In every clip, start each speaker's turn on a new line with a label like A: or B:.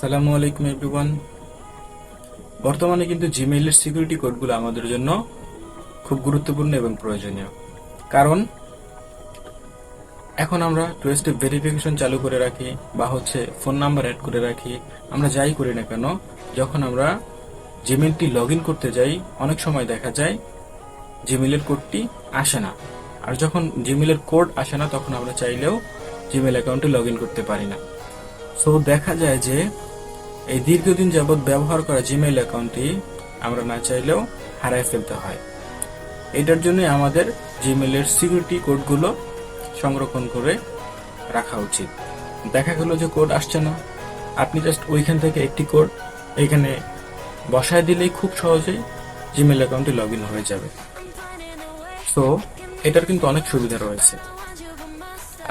A: আসসালামু আলাইকুম এভরিওয়ান। বর্তমানে কিন্তু জিমেইলের সিকিউরিটি কোডগুলো আমাদের জন্য খুব গুরুত্বপূর্ণ এবং প্রয়োজনীয়, কারণ এখন আমরা টু স্টেপ ভেরিফিকেশন চালু করে রাখি বা ফোন নাম্বার অ্যাড করে রাখি। আমরা যাই করি না কেন, যখন আমরা জিমেইলটি লগ ইন করতে যাই অনেক সময় দেখা যায় জিমেইলের কোডটি আসে না। আর যখন জিমেইলের কোড আসে না তখন আমরা চাইলেও জিমেইল অ্যাকাউন্টে লগ ইন করতে পারি না। সো দেখা যায় যে এই দীর্ঘদিন যাবৎ ব্যবহার করা জিমেইল অ্যাকাউন্টটি আমরা না চাইলেও হারায় ফেলতে হয়। এটার জন্য আমাদের জিমেইলের সিকিউরিটি কোডগুলো সংরক্ষণ করে রাখা উচিত। দেখা গেল যে কোড আসছে না, আপনি জাস্ট ওইখান থেকে একটি কোড এইখানে বসায় দিলেই খুব সহজেই জিমেইল অ্যাকাউন্টে লগ ইন হয়ে যাবে। সো এটার কিন্তু অনেক সুবিধা রয়েছে।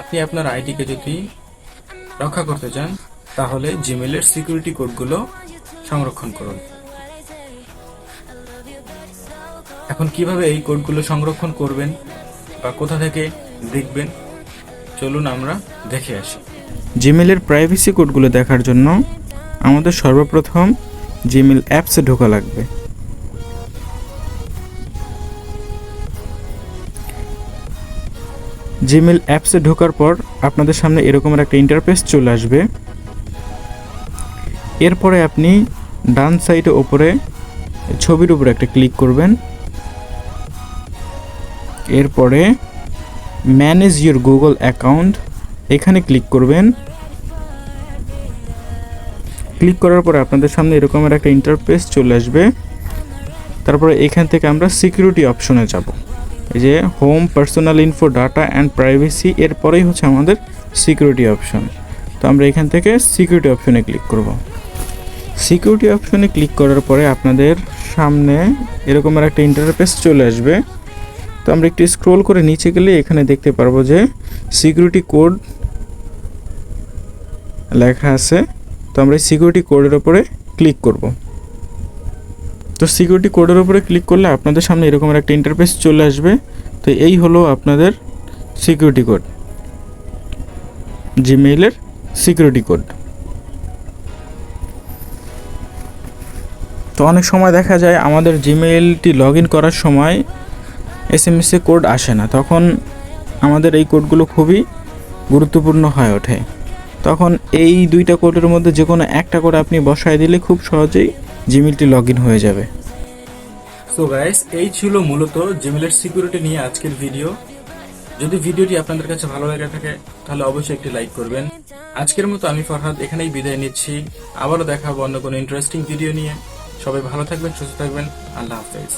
A: আপনি আপনার আইডিকে যদি রক্ষা করতে চান তাহলে জিমেইলের সিকিউরিটি কোডগুলো সংরক্ষণ করুন। এখন কিভাবে এই কোডগুলো সংরক্ষণ করবেন বা কোথা থেকে দেখবেন, চলুন আমরা দেখে আসি।
B: জিমেইলের প্রাইভেসি কোডগুলো দেখার জন্য আমাদের সর্বপ্রথম জিমেইল অ্যাপসে ঢোকা লাগবে। জিমেইল অ্যাপসে ঢোকার পর আপনাদের সামনে এরকমের একটা ইন্টারফেস চলে আসবে। এরপরে আপনি ডান সাইডে ওপরে ছবির উপরে একটা ক্লিক করবেন। এরপরে ম্যানেজ ইউর গুগল অ্যাকাউন্ট এখানে ক্লিক করবেন। ক্লিক করার পরে আপনাদের সামনে এরকমের একটা ইন্টারফেস চলে আসবে। তারপরে এখান থেকে আমরা সিকিউরিটি অপশনে যাব। এই যে home, personal info, data and privacy, এরপরেই হচ্ছে আমাদের সিকিউরিটি অপশন। তো আমরা এখান থেকে সিকিউরিটি অপশনে ক্লিক করব। সিকিউরিটি অপশনে ক্লিক করার পরে আপনাদের সামনে এরকমের একটা ইন্টারফেস চলে আসবে। তো আমরা একটু স্ক্রল করে নিচে গেলে এখানে দেখতে পারবো যে সিকিউরিটি কোড লেখা আছে। তো আমরা এই সিকিউরিটি কোডের উপরে ক্লিক করব। তো সিকিউরিটি কোডের উপরে ক্লিক করলে আপনাদের সামনে এরকমের একটা ইন্টারফেস চলে আসবে। তো এই হলো আপনাদের সিকিউরিটি কোড, জিমেইলের সিকিউরিটি কোড। তো অনেক সময় দেখা যায় আমাদের জিমেইলটি লগ ইন করার সময় এসএমএসে কোড আসে না, তখন আমাদের এই কোডগুলো খুবই গুরুত্বপূর্ণ হয়ে ওঠে। তখন এই দুইটা কোডের মধ্যে যে কোনো একটা কোড আপনি বসায় দিলে খুব সহজেই জিমেইলটি লগ ইন হয়ে যাবে।
A: সো গাইস, এই ছিল মূলত জিমেইলের সিকিউরিটি নিয়ে আজকের ভিডিও। যদি ভিডিওটি আপনাদের কাছে ভালো লেগে থাকে তাহলে অবশ্যই একটি লাইক করবেন। আজকের মতো আমি ফরহাদ এখানেই বিদায় নিচ্ছি। আবারও দেখা হবে অন্য কোনো ইন্টারেস্টিং ভিডিও নিয়ে। সবাই ভালো থাকবেন, সুস্থ থাকবেন। আল্লাহ হাফেজ।